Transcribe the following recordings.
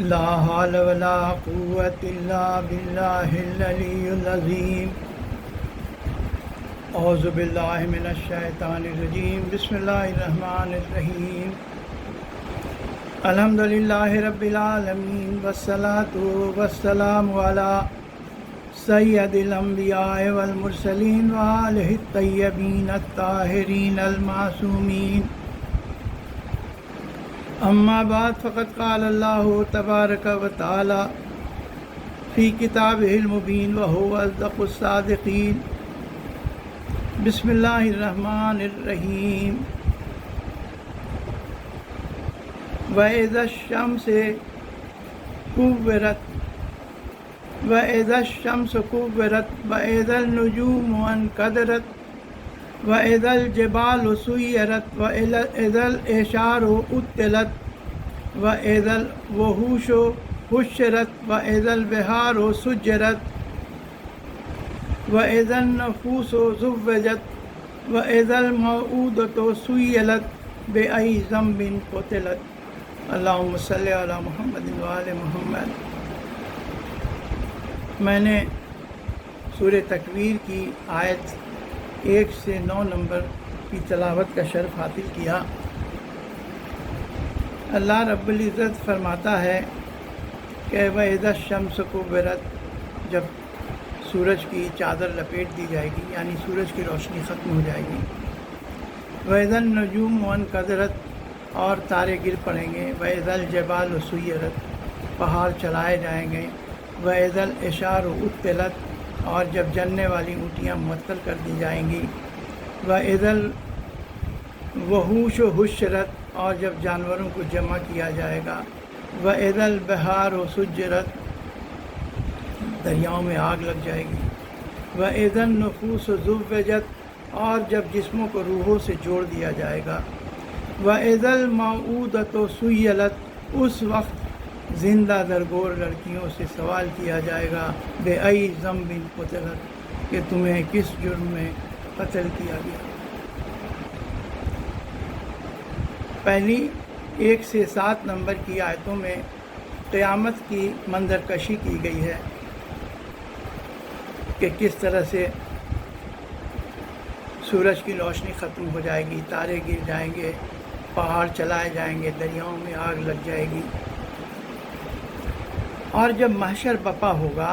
لا حول ولا قوة إلا بالله العلي العظيم اعوذ باللہ من الشیطان الرجیم بسم اللہ الرحمن الرحیم الحمد للہ رب العالمین والصلاة والسلام علی سید الانبیاء والمرسلین وآلہ الطیبین الطاہرین المعصومین اما بعد فقد قال اللہ تبارک و تعالی فی کتابہ المبین وہو اصدق الصادقین بسم اللہ الرحمن الرحیم وَإِذَا الشَّمْسُ كُوِّرَتْ وَإِذَا الشَّمْسُ كُوِّرَتْ وَإِذَا النُّجُومُ انكَدَرَتْ وَإِذَا الْجِبَالُ سُيِّرَتْ وَإِذَا الْعِشَارُ عُطِّلَتْ وَإِذَا الْوُحُوشُ حُشِّرَتْ وَإِذَا الْبِحَارُ سُجِّرَتْ وَإِذَا النُّفُوسُ زُوِّجَتْ وَإِذَا الْمَوْءُودَةُ سُئِلَتْ بِأَيِّ ذَنبٍ قُتِلَتْ اللہم صلی علی محمد وآل محمد۔ میں نے سورہ تکویر کی آیت 1 سے 9 نمبر کی تلاوت کا شرف حاصل کیا۔ اللہ رب العزت فرماتا ہے کہ وَإِذَا الشَّمْسُ كُوِّرَتْ، جب سورج کی چادر لپیٹ دی جائے گی، یعنی سورج کی روشنی ختم ہو جائے گی۔ وَإِذَا النُّجُومُ انكَدَرَتْ، اور تارے گر پڑیں گے۔ وَإِذَا الْجِبَالُ سُيِّرَتْ، پہاڑ چلائے جائیں گے۔ وَإِذَا الْعِشَارُ عُطِّلَتْ، اور جب جلنے والی اونٹیاں معطل کر دی جائیں گی۔ وَإِذَا الْوُحُوشُ حُشِّرَتْ، اور جب جانوروں کو جمع کیا جائے گا۔ وَإِذَا الْبِحَارُ سُجِّرَتْ، دریاؤں میں آگ لگ جائے گی۔ وَإِذَا النُّفُوسُ زُوِّجَتْ، اور جب جسموں کو روحوں سے جوڑ دیا جائے گا۔ وَإِذَا الْمَوْءُودَةُ سُئِلَتْ، اس وقت زندہ درگور لڑکیوں سے سوال کیا جائے گا بِأَيِّ ذَنبٍ قُتِلَتْ، کہ تمہیں کس جرم میں قتل کیا گیا۔ پہلی 1 سے 7 نمبر کی آیتوں میں قیامت کی منظر کشی کی گئی ہے کہ کس طرح سے سورج کی روشنی ختم ہو جائے گی، تارے گر جائیں گے، پہاڑ چلائے جائیں گے، دریاؤں میں آگ لگ جائے گی۔ اور جب محشر بپا ہوگا،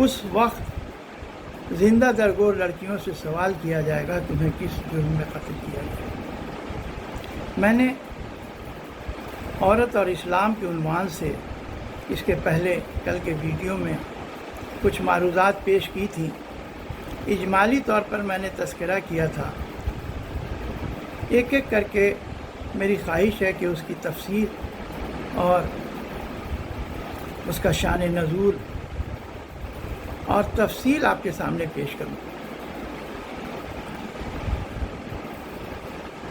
اس وقت زندہ درگور لڑکیوں سے سوال کیا جائے گا تمہیں کس جرم میں قتل کیا گیا۔ میں نے عورت اور اسلام کے عنوان سے اس کے پہلے کل کے ویڈیو میں کچھ معروضات پیش کی تھی۔ اجمالی طور پر میں نے تذکرہ کیا تھا، ایک ایک کر کے میری خواہش ہے کہ اس کی تفسیر اور اس کا شان نزول اور تفصیل آپ کے سامنے پیش کروں۔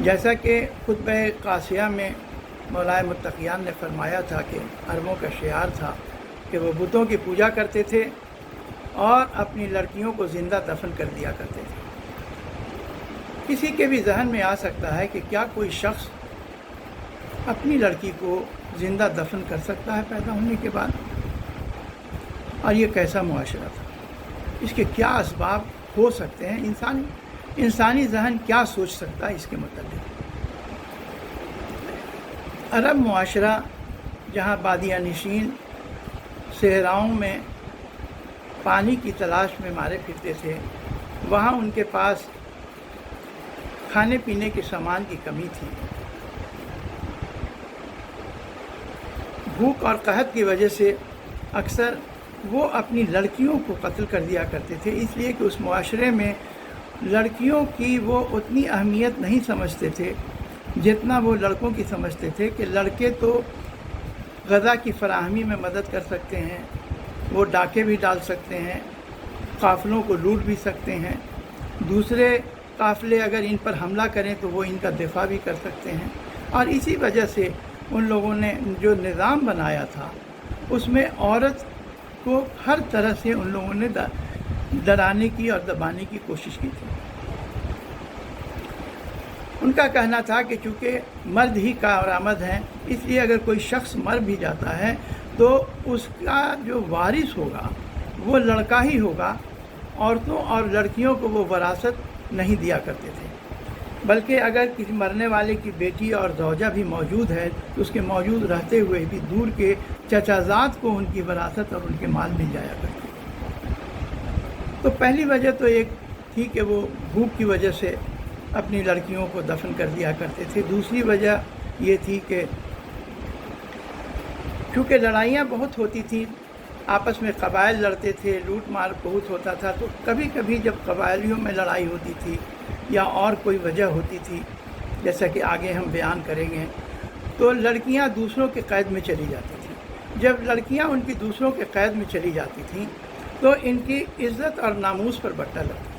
جیسا کہ خطبہ قاسیہ میں مولا متقیان نے فرمایا تھا کہ عربوں کا شعار تھا کہ وہ بتوں کی پوجا کرتے تھے اور اپنی لڑکیوں کو زندہ دفن کر دیا کرتے تھے۔ کسی کے بھی ذہن میں آ سکتا ہے کہ کیا کوئی شخص اپنی لڑکی کو زندہ دفن کر سکتا ہے پیدا ہونے کے بعد؟ اور یہ کیسا معاشرہ تھا؟ اس کے کیا اسباب ہو سکتے ہیں؟ انسانی ذہن کیا سوچ سکتا ہے اس کے متعلق؟ عرب معاشرہ جہاں بادیہ نشین صحراؤں میں پانی کی تلاش میں مارے پھرتے تھے، وہاں ان کے پاس کھانے پینے کے سامان کی کمی تھی۔ بھوک اور قحط کی وجہ سے اکثر وہ اپنی لڑکیوں کو قتل کر دیا کرتے تھے، اس لیے کہ اس معاشرے میں لڑکیوں کی وہ اتنی اہمیت نہیں سمجھتے تھے جتنا وہ لڑکوں کی سمجھتے تھے کہ لڑکے تو غذا کی فراہمی میں مدد کر سکتے ہیں، وہ ڈاکے بھی ڈال سکتے ہیں، قافلوں کو لوٹ بھی سکتے ہیں، دوسرے قافلے اگر ان پر حملہ کریں تو وہ ان کا دفاع بھی کر سکتے ہیں۔ اور اسی وجہ سے ان لوگوں نے جو نظام بنایا تھا اس میں عورت کو ہر طرح سے ان لوگوں نے ڈرانے کی اور دبانے کی کوشش کی تھی۔ ان کا کہنا تھا کہ چونکہ مرد ہی کارآمد ہیں، اس لیے اگر کوئی شخص مر بھی جاتا ہے تو اس کا جو وارث ہوگا وہ لڑکا ہی ہوگا، عورتوں اور لڑکیوں کو وہ وراثت نہیں دیا کرتے تھے، بلکہ اگر کسی مرنے والے کی بیٹی اور زوجہ بھی موجود ہے تو اس کے موجود رہتے ہوئے بھی دور کے چچا زاد کو ان کی وراثت اور ان کے مال مل جایا کرتے تھے۔ تو پہلی وجہ تو ایک تھی کہ وہ بھوک کی وجہ سے اپنی لڑکیوں کو دفن کر دیا کرتے تھے۔ دوسری وجہ یہ تھی کہ چونکہ لڑائیاں بہت ہوتی تھیں، آپس میں قبائل لڑتے تھے، لوٹ مار بہت ہوتا تھا، تو کبھی کبھی جب قبائلیوں میں لڑائی ہوتی تھی یا اور کوئی وجہ ہوتی تھی، جیسا کہ آگے ہم بیان کریں گے، تو لڑکیاں دوسروں کے قید میں چلی جاتی تھیں۔ جب لڑکیاں ان کی دوسروں کے قید میں چلی جاتی تھیں تو ان کی عزت اور ناموس پر بٹا لگتا تھا۔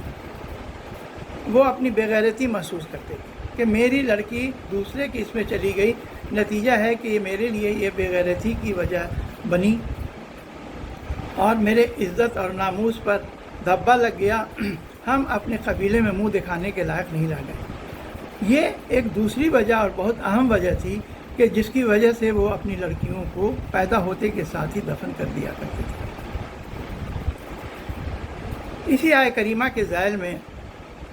وہ اپنی بےغیرتی محسوس کرتے تھے کہ میری لڑکی دوسرے کی اس میں چلی گئی، نتیجہ ہے کہ یہ میرے لیے یہ بےغیرتی کی وجہ بنی اور میرے عزت اور ناموس پر دھبا لگ گیا، ہم اپنے قبیلے میں منہ دکھانے کے لائق نہیں رہ گئے۔ یہ ایک دوسری وجہ اور بہت اہم وجہ تھی کہ جس کی وجہ سے وہ اپنی لڑکیوں کو پیدا ہوتے کے ساتھ ہی دفن کر دیا کرتے تھے۔ اسی آیہ کریمہ کے ذیل میں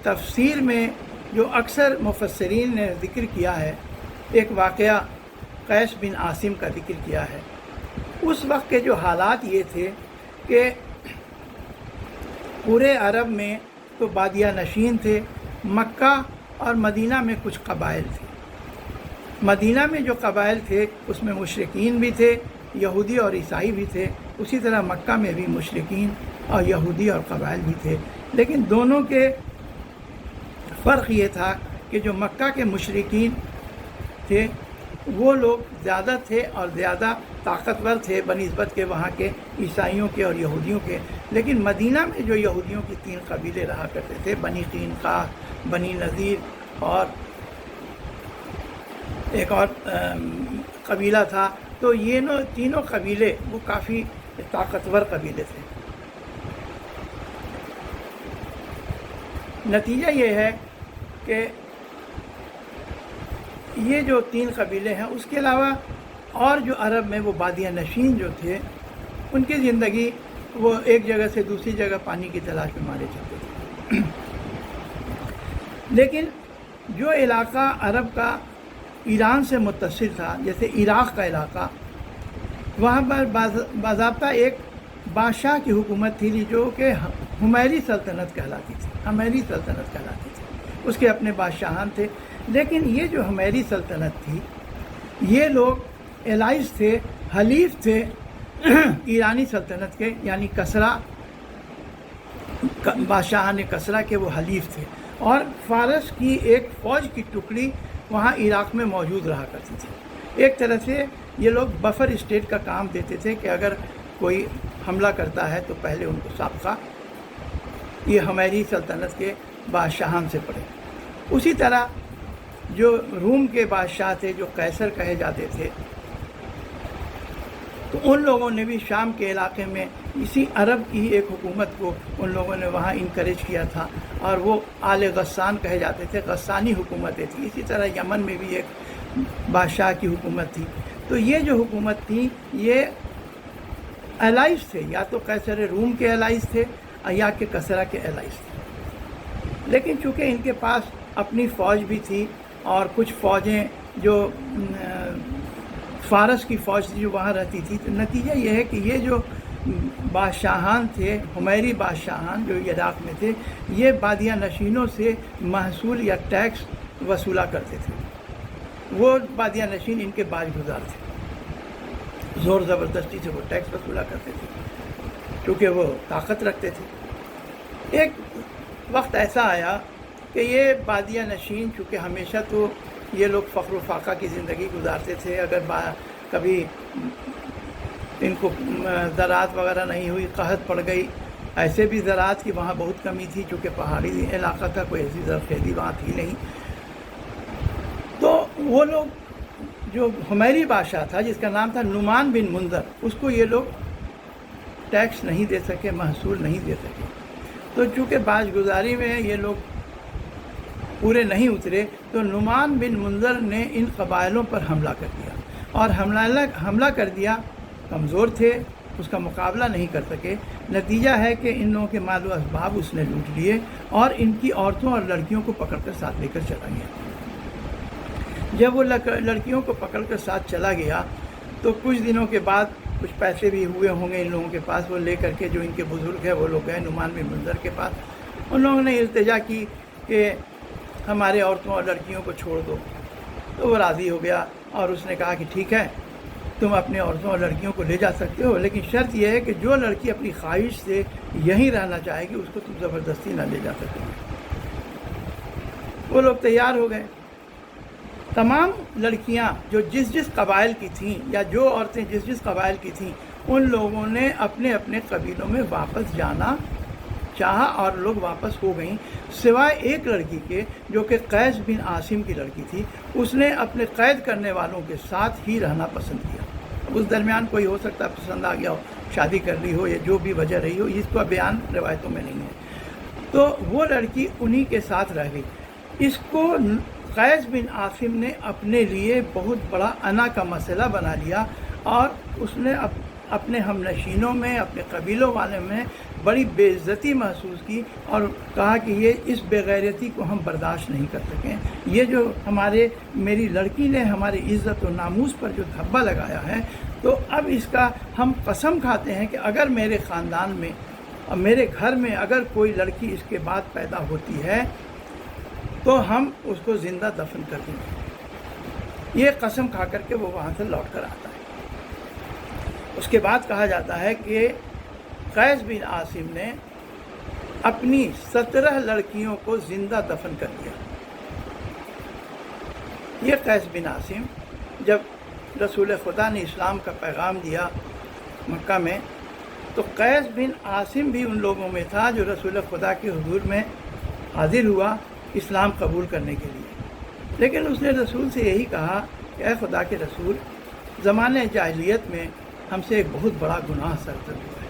تفسیر میں جو اکثر مفسرین نے ذکر کیا ہے، ایک واقعہ قیس بن عاصم کا ذکر کیا ہے۔ اس وقت کے جو حالات یہ تھے کہ پورے عرب میں تو بادیہ نشین تھے، مکہ اور مدینہ میں کچھ قبائل تھے۔ مدینہ میں جو قبائل تھے اس میں مشرکین بھی تھے، یہودی اور عیسائی بھی تھے، اسی طرح مکہ میں بھی مشرکین اور یہودی اور قبائل بھی تھے، لیکن دونوں کے فرق یہ تھا کہ جو مکہ کے مشرکین تھے وہ لوگ زیادہ تھے اور زیادہ طاقتور تھے بنسبت کے وہاں کے عیسائیوں کے اور یہودیوں کے، لیکن مدینہ میں جو یہودیوں کی 3 قبیلے رہا کرتے تھے، بنی قینقاع، بنی نذیر اور ایک اور قبیلہ تھا، تو یہ تینوں قبیلے وہ کافی طاقتور قبیلے تھے۔ نتیجہ یہ ہے کہ یہ جو 3 قبیلے ہیں، اس کے علاوہ اور جو عرب میں وہ بادیہ نشین جو تھے، ان کی زندگی وہ ایک جگہ سے دوسری جگہ پانی کی تلاش میں مارے چلتے تھے۔ لیکن جو علاقہ عرب کا ایران سے متصل تھا، جیسے عراق کا علاقہ، وہاں پر باضابطہ ایک بادشاہ کی حکومت تھی جو کہ ہمیری سلطنت کہلاتی تھی، ہمیری سلطنت کہلاتی تھی، اس کے اپنے بادشاہان تھے۔ لیکن یہ جو ہمیری سلطنت تھی، یہ لوگ الائز تھے، حلیف تھے ایرانی سلطنت کے، یعنی کسرا، بادشاہان کسرا کے وہ حلیف تھے، اور فارس کی ایک فوج کی ٹکڑی وہاں عراق میں موجود رہا کرتی تھی۔ ایک طرح سے یہ لوگ بفر اسٹیٹ کا کام دیتے تھے کہ اگر کوئی حملہ کرتا ہے تو پہلے ان کو سابقہ یہ ہمیری سلطنت کے بادشاہان سے پڑے۔ اسی طرح جو روم کے بادشاہ تھے، جو قیصر کہے جاتے تھے، تو ان لوگوں نے بھی شام کے علاقے میں اسی عرب کی ایک حکومت کو ان لوگوں نے وہاں انکریج کیا تھا، اور وہ آل غسان کہے جاتے تھے، غسانی حکومتیں تھیں۔ اسی طرح یمن میں بھی ایک بادشاہ کی حکومت تھی۔ تو یہ جو حکومت تھی یہ الائز تھے، یا تو قیصر روم کے الائز تھے یا کہ کسرا کے الائز تھے، لیکن چونکہ ان کے پاس اپنی فوج بھی تھی اور کچھ فوجیں جو فارس کی فوج جو وہاں رہتی تھی، تو نتیجہ یہ ہے کہ یہ جو بادشاہان تھے، ہمیری بادشاہان جو عراق میں تھے، یہ بادیہ نشینوں سے محصول یا ٹیکس وصولا کرتے تھے۔ وہ بادیہ نشین ان کے باج گزار تھے، زور زبردستی سے وہ ٹیکس وصولا کرتے تھے کیونکہ وہ طاقت رکھتے تھے۔ ایک وقت ایسا آیا کہ یہ بادیہ نشین، چونکہ ہمیشہ تو یہ لوگ فخر و فاقہ کی زندگی گزارتے تھے، اگر کبھی ان کو زراعت وغیرہ نہیں ہوئی، قحط پڑ گئی، ایسے بھی زراعت کی وہاں بہت کمی تھی چونکہ پہاڑی علاقہ تھا، کوئی ایسی زرخیزی وہاں تھی نہیں، تو وہ لوگ جو ہمیری بادشاہ تھا جس کا نام تھا نعمان بن منذر، اس کو یہ لوگ ٹیکس نہیں دے سکے، محصول نہیں دے سکے۔ تو چونکہ باج گزاری میں یہ لوگ پورے نہیں اترے تو نعمان بن منذر نے ان قبائلوں پر حملہ کر دیا، اور حملہ کر دیا۔ کمزور تھے، اس کا مقابلہ نہیں کر سکے۔ نتیجہ ہے کہ ان لوگوں کے مال و اسباب اس نے لوٹ لیے اور ان کی عورتوں اور لڑکیوں کو پکڑ کر ساتھ لے کر چلا گیا۔ جب وہ لڑکیوں کو پکڑ کر ساتھ چلا گیا تو کچھ دنوں کے بعد کچھ پیسے بھی ہوئے ہوں گے ان لوگوں کے پاس، وہ لے کر کے جو ان کے بزرگ ہیں وہ لوگ گئے نعمان بن منذر کے پاس۔ ان لوگوں نے التجا کی کہ ہمارے عورتوں اور لڑکیوں کو چھوڑ دو، تو وہ راضی ہو گیا اور اس نے کہا کہ ٹھیک ہے، تم اپنے عورتوں اور لڑکیوں کو لے جا سکتے ہو، لیکن شرط یہ ہے کہ جو لڑکی اپنی خواہش سے یہیں رہنا چاہے گی اس کو تم زبردستی نہ لے جا سکتے۔ وہ لوگ تیار ہو گئے۔ تمام لڑکیاں جو جس قبائل کی تھیں یا جو عورتیں جس قبائل کی تھیں ان لوگوں نے اپنے اپنے قبیلوں میں واپس جانا چاہا اور لوگ واپس ہو گئیں، سوائے ایک لڑکی کے جو کہ قیس بن عاصم کی لڑکی تھی۔ اس نے اپنے قید کرنے والوں کے ساتھ ہی رہنا پسند کیا۔ اس درمیان کوئی ہو سکتا پسند آ گیا ہو، شادی کر لی ہو یا جو بھی وجہ رہی ہو، اس کا بیان روایتوں میں نہیں ہے، تو وہ لڑکی انہی کے ساتھ رہ گئی۔ اس کو قیس بن عاصم نے اپنے لیے بہت بڑا انا کا مسئلہ بنا لیا اور اس نے اپنے ہم نشینوں میں اپنے قبیلوں والے میں بڑی بے عزتی محسوس کی اور کہا کہ یہ اس بے غیرتی کو ہم برداشت نہیں کر سکیں۔ یہ جو میری لڑکی نے ہماری عزت و ناموس پر جو دھبا لگایا ہے، تو اب اس کا ہم قسم کھاتے ہیں کہ اگر میرے خاندان میں اور میرے گھر میں اگر کوئی لڑکی اس کے بعد پیدا ہوتی ہے تو ہم اس کو زندہ دفن کر دیں گے۔ یہ قسم کھا کر کے وہ وہاں سے لوٹ کر آتا ہے۔ اس کے بعد کہا جاتا ہے کہ قیس بن عاصم نے اپنی 17 لڑکیوں کو زندہ دفن کر دیا۔ یہ قیس بن عاصم جب رسول خدا نے اسلام کا پیغام دیا مکہ میں، تو قیس بن عاصم بھی ان لوگوں میں تھا جو رسول خدا کے حضور میں حاضر ہوا اسلام قبول کرنے کے لیے۔ لیکن اس نے رسول سے یہی کہا کہ اے خدا کے رسول، زمانے جاہلیت میں ہم سے ایک بہت بڑا گناہ سرزد ہوا ہے،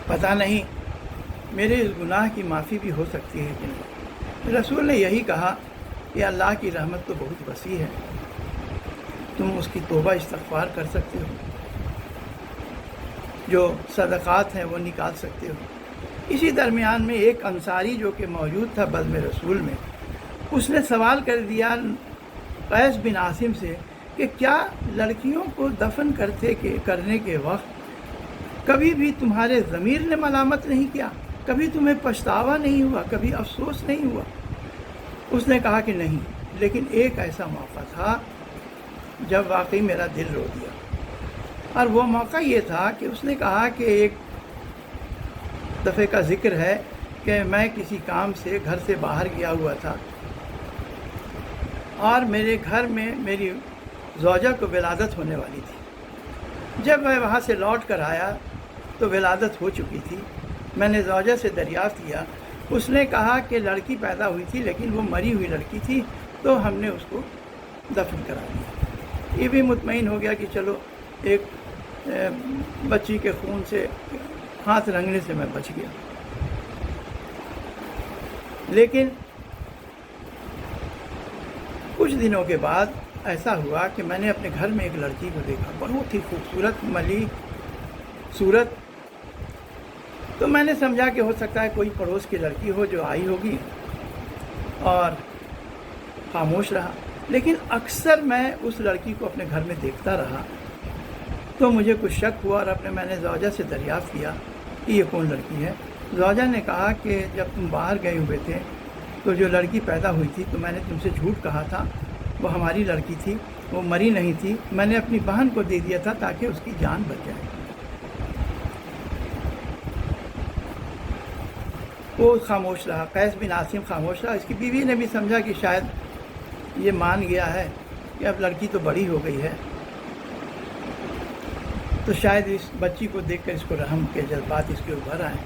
پتہ نہیں میرے اس گناہ کی معافی بھی ہو سکتی ہے کہ نہیں۔ رسول نے یہی کہا کہ اللہ کی رحمت تو بہت وسیع ہے، تم اس کی توبہ استغفار کر سکتے ہو، جو صدقات ہیں وہ نکال سکتے ہو۔ اسی درمیان میں ایک انصاری جو کہ موجود تھا بزم رسول میں، اس نے سوال کر دیا قیس بن عاصم سے کہ کیا لڑکیوں کو دفن کرنے کے وقت کبھی بھی تمہارے ضمیر نے ملامت نہیں کیا؟ کبھی تمہیں پچھتاوا نہیں ہوا؟ کبھی افسوس نہیں ہوا؟ اس نے کہا کہ نہیں، لیکن ایک ایسا موقع تھا جب واقعی میرا دل رو دیا، اور وہ موقع یہ تھا کہ اس نے کہا کہ ایک دفعے کا ذکر ہے کہ میں کسی کام سے گھر سے باہر گیا ہوا تھا اور میرے گھر میں میری زوجہ کو ولادت ہونے والی تھی۔ جب میں وہاں سے لوٹ کر آیا تو ولادت ہو چکی تھی۔ میں نے زوجہ سے دریافت کیا، اس نے کہا کہ لڑکی پیدا ہوئی تھی لیکن وہ مری ہوئی لڑکی تھی، تو ہم نے اس کو دفن کرا دیا۔ یہ بھی مطمئن ہو گیا کہ چلو ایک بچی کے خون سے ہاتھ رنگنے سے میں بچ گیا۔ لیکن کچھ دنوں کے بعد ایسا ہوا کہ میں نے اپنے گھر میں ایک لڑکی کو دیکھا، بہت ہی خوبصورت ملی صورت، تو میں نے سمجھا کہ ہو سکتا ہے کوئی پڑوس کی لڑکی ہو جو آئی ہوگی، اور خاموش رہا۔ لیکن اکثر میں اس لڑکی کو اپنے گھر میں دیکھتا رہا، تو مجھے کچھ شک ہوا اور میں نے زوجہ سے دریافت کیا کہ یہ کون لڑکی ہے۔ زوجہ نے کہا کہ جب تم باہر گئے ہوئے تھے تو جو لڑکی پیدا ہوئی تھی تو میں نے تم سے جھوٹ کہا تھا، وہ ہماری لڑکی تھی، وہ مری نہیں تھی، میں نے اپنی بہن کو دے دیا تھا تاکہ اس کی جان بچ جائے۔ وہ خاموش رہا، قیس بن عاصم خاموش رہا۔ اس کی بیوی نے بھی سمجھا کہ شاید یہ مان گیا ہے کہ اب لڑکی تو بڑی ہو گئی ہے، تو شاید اس بچی کو دیکھ کر اس کو رحم کے جذبات اس کے ابھر آئیں۔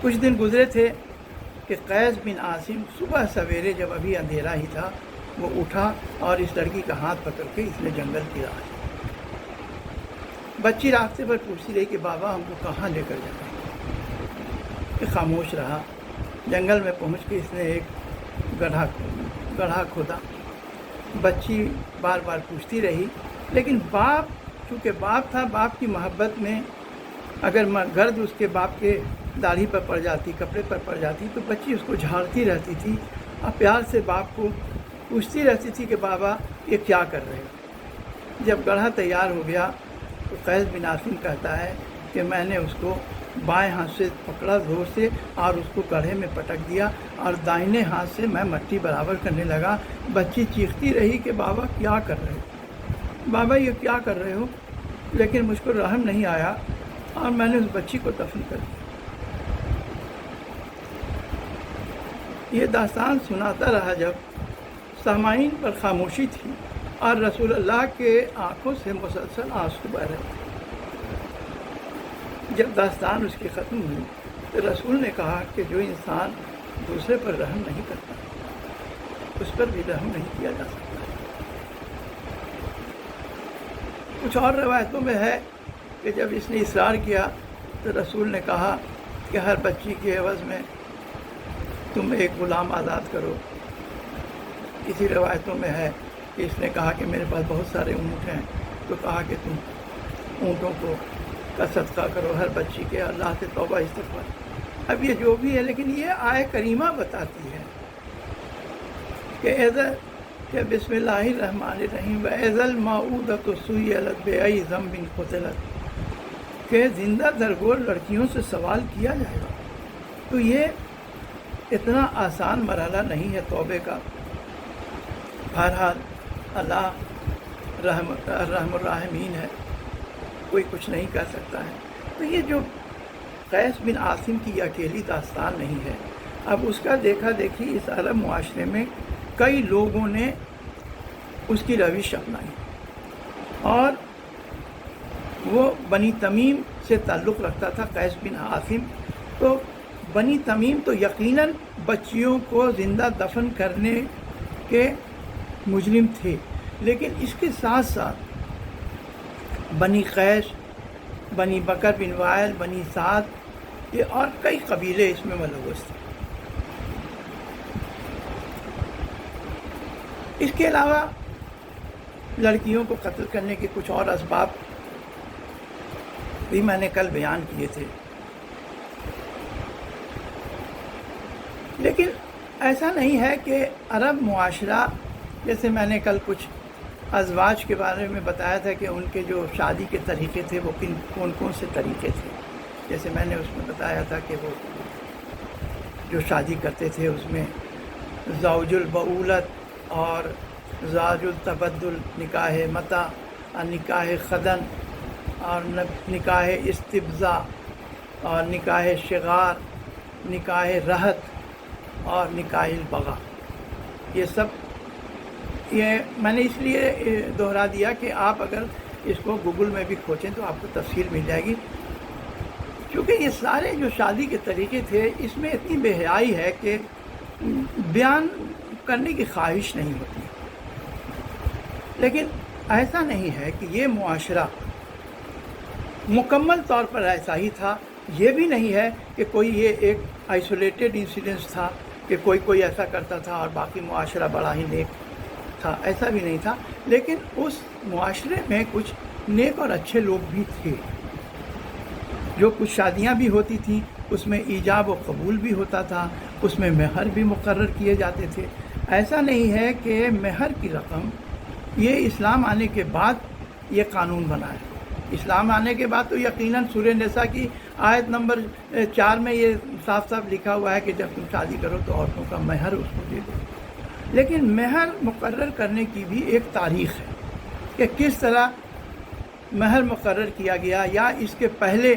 کچھ دن گزرے تھے کہ قیس بن عاصم صبح سویرے جب ابھی اندھیرا ہی تھا، وہ اٹھا اور اس لڑکی کا ہاتھ پکڑ کے اس نے جنگل کی راہ لی۔ بچی راستے پر پوچھتی رہی کہ بابا ہم کو کہاں لے کر جانا ہے؟ کہ خاموش رہا۔ جنگل میں پہنچ کے اس نے ایک گڑھا کھودا. بچی بار بار پوچھتی رہی، لیکن باپ چونکہ باپ تھا، باپ کی محبت میں اگر گرد اس کے باپ کے داڑھی پر پڑ جاتی، کپڑے پر پڑ جاتی، تو بچی اس کو جھاڑتی رہتی تھی اور پیار سے باپ کو پوچھتی رہتی تھی کہ بابا یہ کیا کر رہے ہو. جب گڑھا تیار ہو گیا تو قیس بن عاصم کہتا ہے کہ میں نے اس کو بائیں ہاتھ سے پکڑا زور سے اور اس کو گڑھے میں پٹک دیا اور دائنے ہاتھ سے میں مٹی برابر کرنے لگا. بچی چیختی رہی کہ بابا کیا کر رہے ہو، بابا یہ کیا کر رہے ہو، لیکن مجھ کو رحم نہیں آیا اور میں نے اس بچی کو دفن کر دیا. یہ داستان سناتا رہا جب سامعین پر خاموشی تھی اور رسول اللہ کے آنکھوں سے مسلسل آنسو بہ رہے تھے. جب داستان اس کی ختم ہوئی تو رسول نے کہا کہ جو انسان دوسرے پر رحم نہیں کرتا اس پر بھی رحم نہیں کیا جا سکتا. کچھ اور روایتوں میں ہے کہ جب اس نے اصرار کیا تو رسول نے کہا کہ ہر بچی کے عوض میں تم ایک غلام آزاد کرو. کسی روایتوں میں ہے کہ اس نے کہا کہ میرے پاس بہت سارے اونٹ ہیں، تو کہا کہ تم اونٹوں کا صدقہ کرو ہر بچی کے، اللہ سے توبہ استغفار. اب یہ جو بھی ہے، لیکن یہ آیت کریمہ بتاتی ہے کہ بسم اللہ الرحمن الرحیم وَإِذَا الْمَوْءُودَةُ سُئِلَتْ بِأَيِّ ذَنبٍ قُتِلَتْ، کہ زندہ درگور لڑکیوں سے سوال کیا جائے گا. تو یہ اتنا آسان مرحلہ نہیں ہے توبے کا. بہرحال اللہ رحم الراحمین ہے، کوئی کچھ نہیں کر سکتا ہے. تو یہ جو قیس بن عاصم کی اکیلی داستان نہیں ہے. اب اس کا دیکھا دیکھی اس عرب معاشرے میں کئی لوگوں نے اس کی روش اپنائی اور وہ بنی تمیم سے تعلق رکھتا تھا قیس بن عاصم. تو بنی تمیم تو یقیناً بچیوں کو زندہ دفن کرنے کے مجرم تھے، لیکن اس کے ساتھ ساتھ بنی قیس، بنی بکر بن وائل، بنی سعد، یہ اور کئی قبیلے اس میں ملوث تھے. اس کے علاوہ لڑکیوں کو قتل کرنے کے کچھ اور اسباب بھی میں نے کل بیان کیے تھے. لیکن ایسا نہیں ہے کہ عرب معاشرہ، جیسے میں نے کل کچھ ازواج کے بارے میں بتایا تھا کہ ان کے جو شادی کے طریقے تھے وہ کون سے طریقے تھے. جیسے میں نے اس میں بتایا تھا کہ وہ جو شادی کرتے تھے اس میں زوج البعولت اور زاج التبدل، نکاح متع اور نکاح خدن اور نکاح استبزا اور نکاح شغار، نکاح رہت اور نکاح البغا، یہ میں نے اس لیے دہرا دیا کہ آپ اگر اس کو گوگل میں بھی کھوچیں تو آپ کو تفصیل مل جائے گی. کیونکہ یہ سارے جو شادی کے طریقے تھے اس میں اتنی بے حیائی ہے کہ بیان کرنے کی خواہش نہیں ہوتی. لیکن ایسا نہیں ہے کہ یہ معاشرہ مکمل طور پر ایسا ہی تھا. یہ بھی نہیں ہے کہ کوئی یہ ایک آئسولیٹڈ انسیڈنس تھا کہ کوئی ایسا کرتا تھا اور باقی معاشرہ بڑا ہی نیک تھا، ایسا بھی نہیں تھا. لیکن اس معاشرے میں کچھ نیک اور اچھے لوگ بھی تھے. جو کچھ شادیاں بھی ہوتی تھیں اس میں ایجاب و قبول بھی ہوتا تھا، اس میں مہر بھی مقرر کیے جاتے تھے. ایسا نہیں ہے کہ مہر کی رقم یہ اسلام آنے کے بعد یہ قانون بنا ہے. اسلام آنے کے بعد تو یقیناً سورہ نساء کی آیت نمبر 4 میں یہ صاف صاف لکھا ہوا ہے کہ جب تم شادی کرو تو عورتوں کا مہر اس کو دے دو. لیکن مہر مقرر کرنے کی بھی ایک تاریخ ہے کہ کس طرح مہر مقرر کیا گیا، یا اس کے پہلے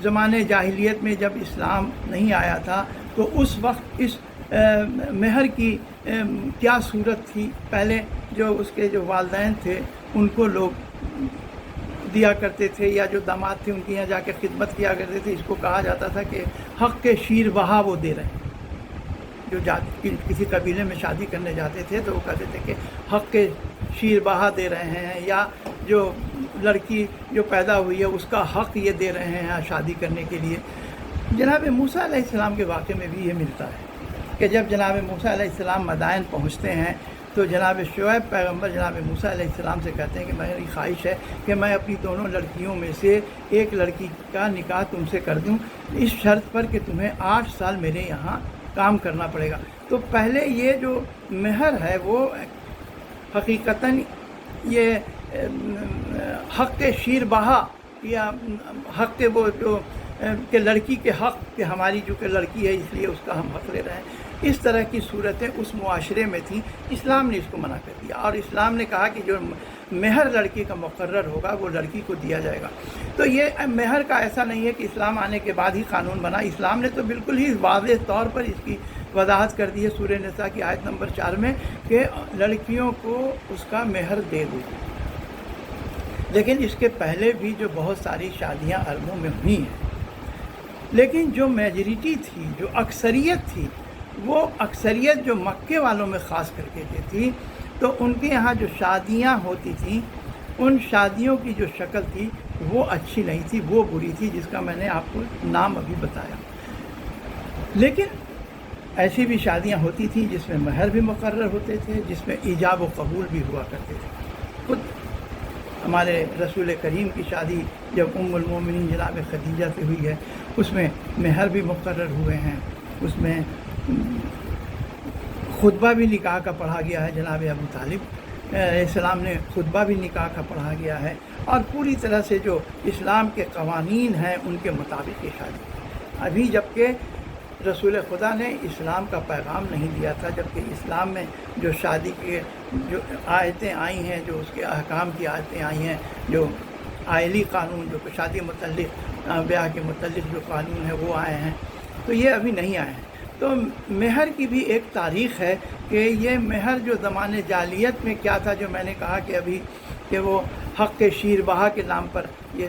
زمانے جاہلیت میں جب اسلام نہیں آیا تھا تو اس وقت اس مہر کی کیا صورت تھی. پہلے جو اس کے جو والدین تھے ان کو لوگ دیا کرتے تھے، یا جو داماد تھے ان کے یہاں جا کے خدمت کیا کرتے تھے. اس کو کہا جاتا تھا کہ حق کے شیر بہا وہ دے رہے ہیں. جو کسی قبیلے میں شادی کرنے جاتے تھے تو وہ کہتے تھے کہ حق کے شیر بہا دے رہے ہیں، یا جو لڑکی جو پیدا ہوئی ہے اس کا حق یہ دے رہے ہیں شادی کرنے کے لیے. جناب موسیٰ علیہ السلام کے واقعے میں بھی یہ ملتا ہے کہ جب جناب موسیٰ علیہ السلام مدائن پہنچتے ہیں تو جناب شعیب پیغمبر جناب موسیٰ علیہ السلام سے کہتے ہیں کہ میری خواہش ہے کہ میں اپنی دونوں لڑکیوں میں سے ایک لڑکی کا نکاح تم سے کر دوں، اس شرط پر کہ تمہیں 8 سال میرے یہاں کام کرنا پڑے گا۔ تو پہلے یہ جو مہر ہے وہ حقیقتاً یہ حق شیر بہا یا حق وہ جو کہ لڑکی کے حق کہ ہماری جو کہ لڑکی ہے اس لیے اس کا ہم حق لے رہے ہیں، اس طرح کی صورتیں اس معاشرے میں تھیں۔ اسلام نے اس کو منع کر دیا اور اسلام نے کہا کہ جو مہر لڑکی کا مقرر ہوگا وہ لڑکی کو دیا جائے گا۔ تو یہ مہر کا ایسا نہیں ہے کہ اسلام آنے کے بعد ہی قانون بنا، اسلام نے تو بالکل ہی واضح طور پر اس کی وضاحت کر دی ہے سورہ نساء کی آیت نمبر 4 میں کہ لڑکیوں کو اس کا مہر دے دو۔ لیکن اس کے پہلے بھی جو بہت ساری شادیاں عربوں میں ہوئی ہیں، لیکن جو میجورٹی تھی، جو اکثریت تھی، وہ اکثریت جو مکے والوں میں خاص کر کے تھی، تو ان کے یہاں جو شادیاں ہوتی تھیں ان شادیوں کی جو شکل تھی وہ اچھی نہیں تھی، وہ بری تھی، جس کا میں نے آپ کو نام ابھی بتایا۔ لیکن ایسی بھی شادیاں ہوتی تھیں جس میں مہر بھی مقرر ہوتے تھے، جس میں ایجاب و قبول بھی ہوا کرتے تھے۔ خود ہمارے رسول کریم کی شادی جب ام المومنین جناب خدیجہ سے ہوئی ہے، اس میں مہر بھی مقرر ہوئے ہیں، اس میں خطبہ بھی نکاح کا پڑھا گیا ہے، جناب ابو طالب علیہ السلام نے خطبہ بھی نکاح کا پڑھا گیا ہے، اور پوری طرح سے جو اسلام کے قوانین ہیں ان کے مطابق یہ شادی۔ ابھی جبکہ رسول خدا نے اسلام کا پیغام نہیں دیا تھا، جبکہ اسلام میں جو شادی کے جو آیتیں آئی ہیں، جو اس کے احکام کی آیتیں آئی ہیں، جو آئلی قانون جو کہ شادی متعلق بیاہ کے متعلق جو قانون ہے وہ آئے ہیں، تو یہ ابھی نہیں آئے ہیں۔ تو مہر کی بھی ایک تاریخ ہے کہ یہ مہر جو زمانے جاہلیت میں کیا تھا، جو میں نے کہا کہ ابھی کہ وہ حق شیر بہا کے نام پر یہ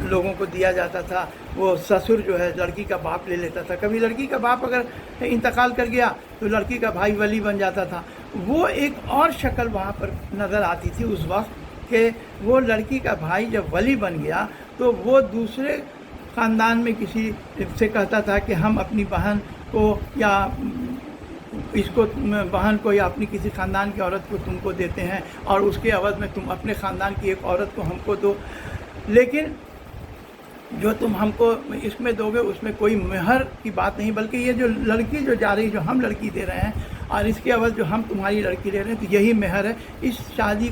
لوگوں کو دیا جاتا تھا۔ وہ سسر جو ہے لڑکی کا باپ لے لیتا تھا، کبھی لڑکی کا باپ اگر انتقال کر گیا تو لڑکی کا بھائی ولی بن جاتا تھا۔ وہ ایک اور شکل وہاں پر نظر آتی تھی اس وقت کہ وہ لڑکی کا بھائی جب ولی بن گیا تو وہ دوسرے خاندان میں کسی سے کہتا تھا کہ ہم اپنی بہن کو یا اس کو بہن کو یا اپنی کسی خاندان کی عورت کو تم کو دیتے ہیں، اور اس کے عوض میں تم اپنے خاندان کی ایک عورت کو ہم کو دو، لیکن جو تم ہم کو اس میں دو گے اس میں کوئی مہر کی بات نہیں، بلکہ یہ جو لڑکی جو جا رہی جو ہم لڑکی دے رہے ہیں اور اس کے عوض جو ہم تمہاری لڑکی لے رہے ہیں تو یہی مہر ہے۔ اس شادی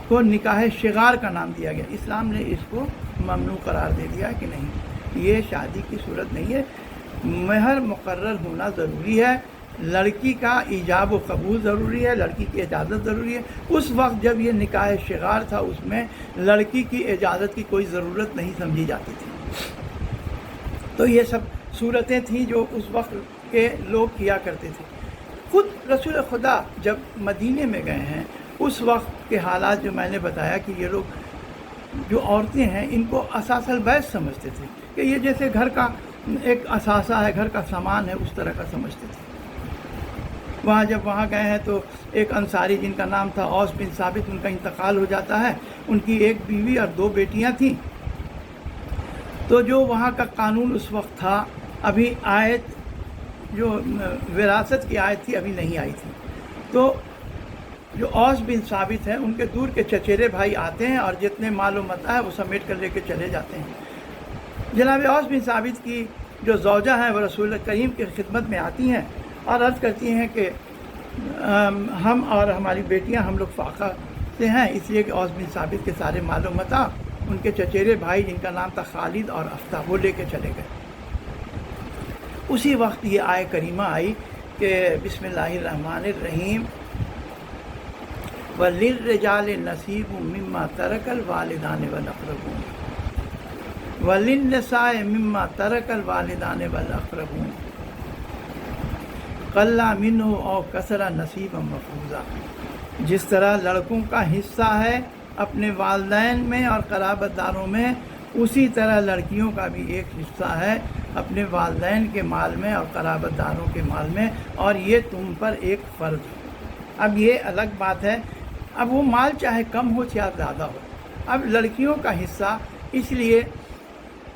کو نکاح شغار کا نام دیا گیا۔ اسلام نے اس کو ممنوع قرار دے دیا کہ نہیں، یہ شادی کی صورت نہیں ہے، مہر مقرر ہونا ضروری ہے، لڑکی کا ایجاب و قبول ضروری ہے، لڑکی کی اجازت ضروری ہے۔ اس وقت جب یہ نکاح شغار تھا اس میں لڑکی کی اجازت کی کوئی ضرورت نہیں سمجھی جاتی تھی۔ تو یہ سب صورتیں تھیں جو اس وقت کے لوگ کیا کرتے تھے۔ خود رسول خدا جب مدینے میں گئے ہیں اس وقت کے حالات جو میں نے بتایا کہ یہ لوگ جو عورتیں ہیں ان کو اساس البیت سمجھتے تھے کہ یہ جیسے گھر کا ایک اثاثہ ہے، گھر کا سامان ہے، اس طرح کا سمجھتے تھے۔ جب وہاں گئے ہیں تو ایک انصاری جن کا نام تھا اوس بن ثابت، ان کا انتقال ہو جاتا ہے، ان کی ایک بیوی اور 2 بیٹیاں تھیں۔ تو جو وہاں کا قانون اس وقت تھا، ابھی آیت جو وراثت کی آیت تھی ابھی نہیں آئی تھی، تو جو اوس بن ثابت ہیں ان کے دور کے چچیرے بھائی آتے ہیں اور جتنے مال و متاع ہے وہ سمیٹ کر لے کے چلے جاتے ہیں۔ جناب اوس بن ثابت کی جو زوجہ ہیں وہ رسول کریم کی خدمت میں آتی ہیں اور عرض کرتی ہیں کہ ہم اور ہماری بیٹیاں ہم لوگ فاقہ سے ہیں، اس لیے کہ اوس بن ثابت کے سارے مال و متاع ان کے چچیرے بھائی جن کا نام تھا خالد اور افتح وہ لے کے چلے گئے۔ اسی وقت یہ آیت کریمہ آئی کہ بسم اللہ الرحمن الرحیم وَلِلرِّجَالِ نَصِيبٌ مِّمَّا تَرَكَ الْوَالِدَانِ وَالْأَقْرَبُونَ وَلِلنِّسَاءِ مِّمَّا تَرَكَ الْوَالِدَانِ وَالْأَقْرَبُونَ قَلَّ مِنْهُ أَوْ كَثُرَ نَصِيبًا مَّفْرُوضًا۔ جس طرح لڑکوں کا حصہ ہے اپنے والدین میں اور قرابت داروں میں، اسی طرح لڑکیوں کا بھی ایک حصہ ہے اپنے والدین کے مال میں اور قرابت داروں کے مال میں، اور یہ تم پر ایک فرض ہے۔ اب یہ الگ بات ہے، اب وہ مال چاہے کم ہو یا زیادہ ہو، اب لڑکیوں کا حصہ اس لیے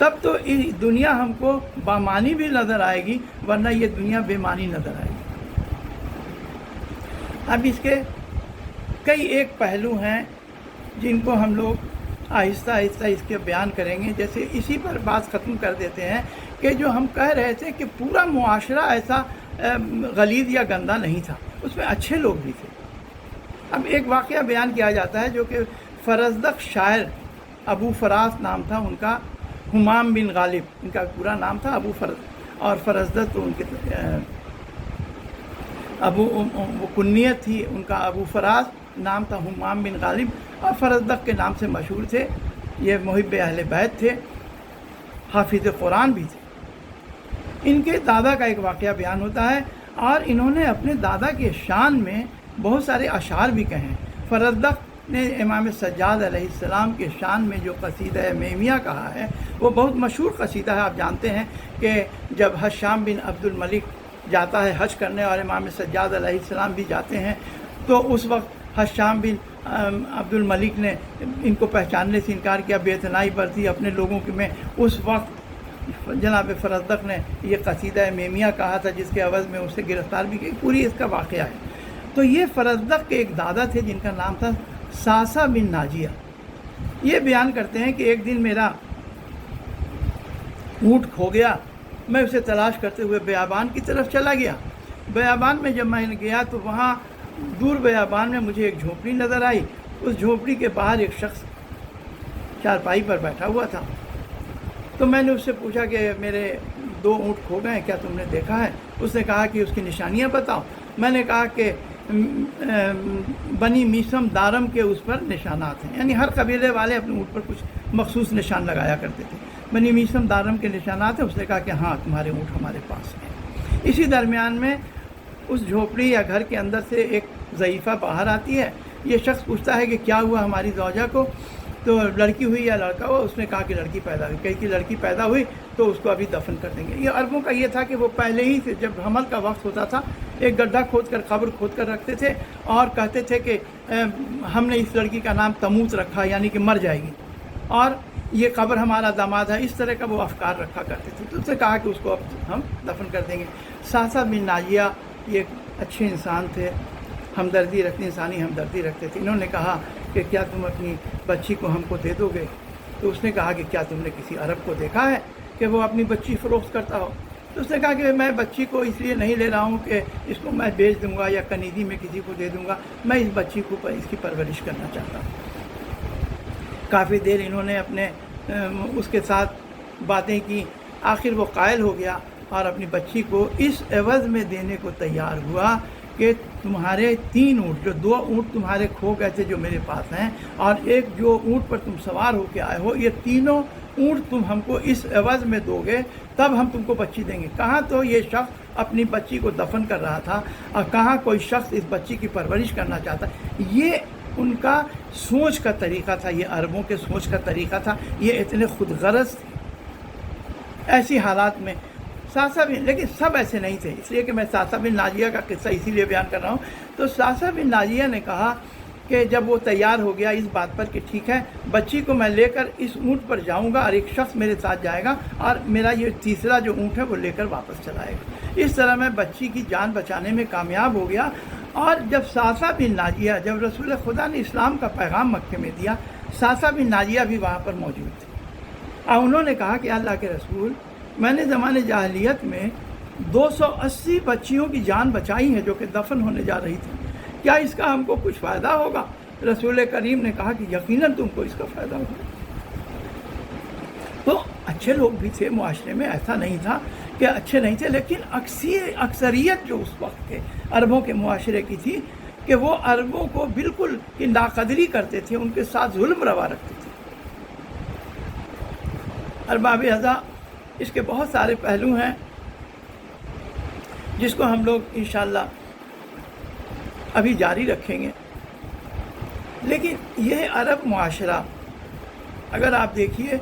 تب تو دنیا ہم کو بامانی بھی نظر آئے گی، ورنہ یہ دنیا بے معنی نظر آئے گی۔ اب اس کے کئی ایک پہلو ہیں جن کو ہم لوگ آہستہ آہستہ اس کے بیان کریں گے۔ جیسے اسی پر بات ختم کر دیتے ہیں کہ جو ہم کہہ رہے تھے کہ پورا معاشرہ ایسا غلیظ یا گندہ نہیں تھا، اس میں اچھے لوگ بھی تھے۔ اب ایک واقعہ بیان کیا جاتا ہے جو کہ فرزدق شاعر، ابو فراس نام تھا ان کا، ہمام بن غالب ان کا پورا نام تھا، ابو فرز، اور فرزدق تو ان کے وہ کنیت تھی ان کا، ابو فراس نام تھا، ہمام بن غالب، اور فرزدق کے نام سے مشہور تھے۔ یہ محب اہل بیت تھے، حافظ قرآن بھی تھے۔ ان کے دادا کا ایک واقعہ بیان ہوتا ہے، اور انہوں نے اپنے دادا کے شان میں بہت سارے اشعار بھی کہے ہیں۔ فرزدق نے امام سجاد علیہ السلام کے شان میں جو قصیدہ میمیہ کہا ہے وہ بہت مشہور قصیدہ ہے۔ آپ جانتے ہیں کہ جب حشام بن عبد الملک جاتا ہے حج کرنے اور امام سجاد علیہ السلام بھی جاتے ہیں، تو اس وقت حشام بن عبد الملک نے ان کو پہچاننے سے انکار کیا، بے اعتنائی برتی اپنے لوگوں میں۔ اس وقت جناب فرزدق نے یہ قصیدہ میمیہ کہا تھا، جس کے عوض میں اسے گرفتار بھی کی۔ پوری اس کا واقعہ ہے۔ تو یہ فرزدق کے ایک دادا تھے جن کا نام تھا ساسا بن ناجیہ۔ یہ بیان کرتے ہیں کہ ایک دن میرا اونٹ کھو گیا، میں اسے تلاش کرتے ہوئے بیابان کی طرف چلا گیا۔ بیابان میں جب میں گیا تو وہاں دور بیابان میں مجھے ایک جھونپڑی نظر آئی۔ اس جھونپڑی کے باہر ایک شخص چارپائی پر بیٹھا ہوا تھا۔ تو میں نے اس سے پوچھا کہ میرے 2 اونٹ کھو گئے ہیں، کیا تم نے دیکھا ہے؟ اس نے کہا کہ اس کی نشانیاں بتاؤ۔ میں نے کہا کہ بنی میسم دارم کے اس پر نشانات ہیں، یعنی ہر قبیلے والے اپنے اونٹ پر کچھ مخصوص نشان لگایا کرتے تھے۔ بنی میسم دارم کے نشانات ہیں۔ اس نے کہا کہ ہاں تمہارے اونٹ ہمارے پاس ہیں۔ اسی درمیان میں اس جھوپڑی یا گھر کے اندر سے ایک ضعیفہ باہر آتی ہے۔ یہ شخص پوچھتا ہے کہ کیا ہوا ہماری زوجہ کو؟ تو لڑکی ہوئی یا لڑکا ہوا؟ اس نے کہا کہ لڑکی پیدا ہوئی۔ کہی کہ لڑکی پیدا ہوئی تو اس کو ابھی دفن کر دیں گے۔ یہ عربوں کا یہ تھا کہ وہ پہلے ہی سے جب حمل کا وقت ہوتا تھا ایک گڈھا کھود کر، قبر کھود کر رکھتے تھے، اور کہتے تھے کہ ہم نے اس لڑکی کا نام تموت رکھا، یعنی کہ مر جائے گی، اور یہ قبر ہمارا داماد ہے۔ اس طرح کا وہ افکار رکھا کرتے تھے۔ تو اس نے کہا کہ اس کو اب ہم دفن کر دیں گے۔ ساسا بن ناجیہ یہ اچھے انسان تھے، ہمدردی رکھتے، انسانی ہمدردی رکھتے تھے۔ انہوں نے کہا کہ کیا تم اپنی بچی کو ہم کو دے دو گے؟ تو اس نے کہا کہ کیا تم نے کسی عرب کو دیکھا ہے کہ وہ اپنی بچی فروخت کرتا ہو؟ تو اس نے کہا کہ میں بچی کو اس لیے نہیں لے رہا ہوں کہ اس کو میں بیچ دوں گا یا کنیزی میں کسی کو دے دوں گا، میں اس بچی کو اس کی پرورش کرنا چاہتا ہوں۔ کافی دیر انہوں نے اپنے اس کے ساتھ باتیں کی، آخر وہ قائل ہو گیا اور اپنی بچی کو اس عوض میں دینے کو تیار ہوا کہ تمہارے 3 اونٹ، جو 2 اونٹ تمہارے کھو گئے تھے جو میرے پاس ہیں، اور ایک جو اونٹ پر تم سوار ہو کے آئے ہو، یہ تینوں اونٹ تم ہم کو اس عوض میں دو گے، تب ہم تم کو بچی دیں گے۔ کہاں تو یہ شخص اپنی بچی کو دفن کر رہا تھا، اور کہاں کوئی شخص اس بچی کی پرورش کرنا چاہتا۔ یہ ان کا سوچ کا طریقہ تھا، یہ عربوں کے سوچ کا طریقہ تھا۔ یہ اتنے خود غرض تھے ایسی حالات میں۔ ساسا بن، لیکن سب ایسے نہیں تھے، اس لیے کہ میں ساسا بن ناجیہ کا قصہ اسی لیے بیان کر رہا ہوں۔ تو ساسا بن ناجیہ نے کہا کہ جب وہ تیار ہو گیا اس بات پر کہ ٹھیک ہے، بچی کو میں لے کر اس اونٹ پر جاؤں گا اور ایک شخص میرے ساتھ جائے گا اور میرا یہ تیسرا جو اونٹ ہے وہ لے کر واپس چلائے گا۔ اس طرح میں بچی کی جان بچانے میں کامیاب ہو گیا۔ اور جب ساسا بن ناجیہ، جب رسول خدا نے اسلام کا پیغام مکے میں دیا، ساسا بن ناجیہ بھی وہاں پر موجود تھے، اور انہوں نے کہا کہ اللہ کے رسول، میں نے زمانے جاہلیت میں 280 بچیوں کی جان بچائی ہے جو کہ دفن ہونے جا رہی تھی، کیا اس کا ہم کو کچھ فائدہ ہوگا؟ رسول کریم نے کہا کہ یقیناً تم کو اس کا فائدہ ہوگا۔ تو اچھے لوگ بھی تھے معاشرے میں، ایسا نہیں تھا کہ اچھے نہیں تھے، لیکن اکثریت جو اس وقت کے عربوں کے معاشرے کی تھی کہ وہ عربوں کو بالکل ناقدری کرتے تھے، ان کے ساتھ ظلم روا رکھتے تھے۔ ارباب ازا اس کے بہت سارے پہلو ہیں جس کو ہم لوگ انشاءاللہ ابھی جاری رکھیں گے۔ لیکن یہ عرب معاشرہ اگر آپ دیکھیے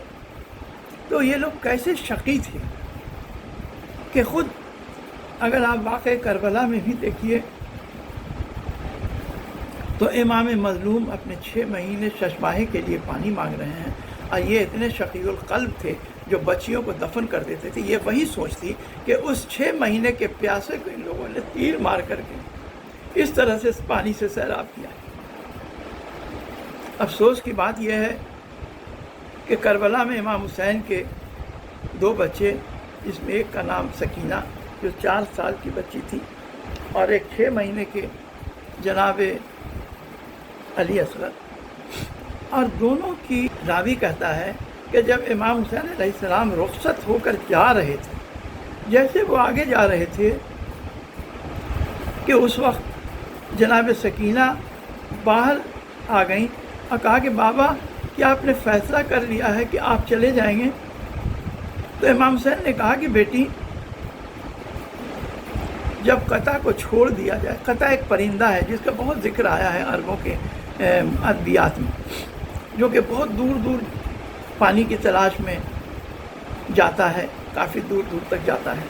تو یہ لوگ کیسے شقی تھے کہ خود اگر آپ واقع کربلا میں بھی دیکھیے تو امام مظلوم اپنے 6 مہینے ششباہے کے لیے پانی مانگ رہے ہیں، اور یہ اتنے شقی القلب تھے، جو بچیوں کو دفن کر دیتے تھے، یہ وہی سوچ تھی کہ اس 6 مہینے کے پیاسے کو ان لوگوں نے تیر مار کر کے اس طرح سے پانی سے سیراب کیا۔ افسوس کی بات یہ ہے کہ کربلا میں امام حسین کے 2 بچے، جس میں ایک کا نام سکینہ جو 4 سال کی بچی تھی، اور ایک 6 مہینے کے جناب علی اصغر، اور دونوں کی راوی کہتا ہے کہ جب امام حسین علیہ السلام رخصت ہو کر جا رہے تھے، جیسے وہ آگے جا رہے تھے کہ اس وقت جناب سکینہ باہر آ گئیں اور کہا کہ بابا کیا آپ نے فیصلہ کر لیا ہے کہ آپ چلے جائیں گے؟ تو امام حسین نے کہا کہ بیٹی، جب قطع کو چھوڑ دیا جائے، قطع ایک پرندہ ہے جس کا بہت ذکر آیا ہے عربوں کے ادبیات میں، جو کہ بہت دور دور پانی کی تلاش میں جاتا ہے، کافی دور دور تک جاتا ہے،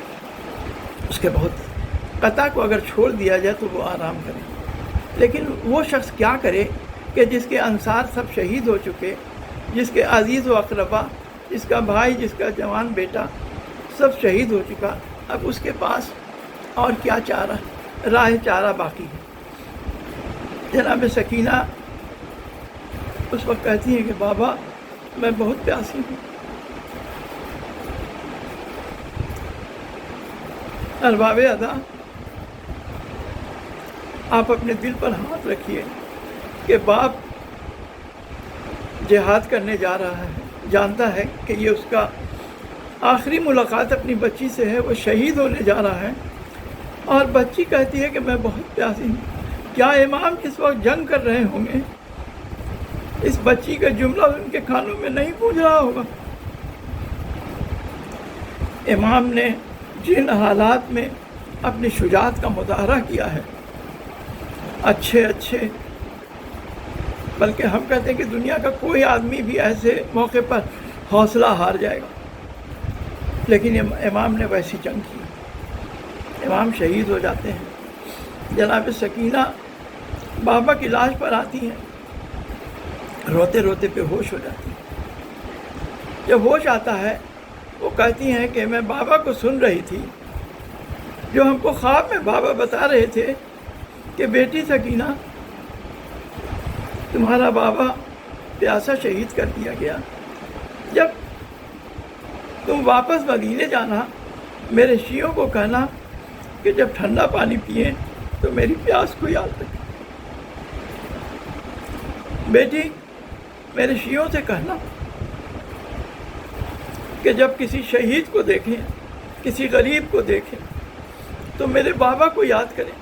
اس کے بہت قطع کو اگر چھوڑ دیا جائے تو وہ آرام کرے۔ لیکن وہ شخص کیا کرے کہ جس کے انصار سب شہید ہو چکے، جس کے عزیز و اقربا، جس کا بھائی، جس کا جوان بیٹا سب شہید ہو چکا، اب اس کے پاس اور کیا چارہ، راہ چارہ باقی ہے۔ جناب سکینہ اس وقت کہتی ہیں کہ بابا میں بہت پیاسی ہوں۔ ارباب ادا، آپ اپنے دل پر ہاتھ رکھیے کہ باپ جہاد کرنے جا رہا ہے، جانتا ہے کہ یہ اس کا آخری ملاقات اپنی بچی سے ہے، وہ شہید ہونے جا رہا ہے، اور بچی کہتی ہے کہ میں بہت پیاسی ہوں۔ کیا امام اس وقت جنگ کر رہے ہوں گے؟ اس بچی کا جملہ ان کے کانوں میں نہیں گونج رہا ہوگا؟ امام نے جن حالات میں اپنی شجاعت کا مظاہرہ کیا ہے، اچھے بلکہ ہم کہتے ہیں کہ دنیا کا کوئی آدمی بھی ایسے موقع پر حوصلہ ہار جائے گا، لیکن امام نے ویسی جنگ کی، امام شہید ہو جاتے ہیں۔ جناب سکینہ بابا کی لاش پر آتی ہیں، روتے روتے بے ہوش ہو جاتی ہیں۔ جب ہوش آتا ہے وہ کہتی ہیں کہ میں بابا کو سن رہی تھی، جو ہم کو خواب میں بابا بتا رہے تھے کہ بیٹی سکینہ، تمہارا بابا پیاسا شہید کر دیا گیا، جب تم واپس مدینے جانا میرے شیعوں کو کہنا کہ جب ٹھنڈا پانی پئیں تو میری پیاس کو یاد رکھیں۔ بیٹی، میرے شیعوں سے کہنا کہ جب کسی شہید کو دیکھیں، کسی غریب کو دیکھیں تو میرے بابا کو یاد کریں۔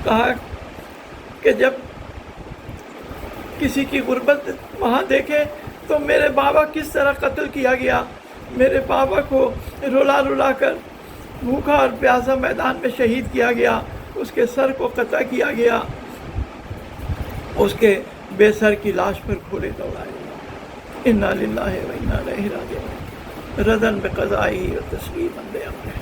کہا کہ جب کسی کی غربت وہاں دیکھیں تو میرے بابا کس طرح قتل کیا گیا، میرے بابا کو رلا رلا کر بھوکا اور پیاسا میدان میں شہید کیا گیا، اس کے سر کو قطع کیا گیا، اس کے بے سر کی لاش پر گھوڑے دوڑائے گئے۔ انا للہ و انا الیہ راجعون، ردن بقضائہ و تسلیما بامرہ۔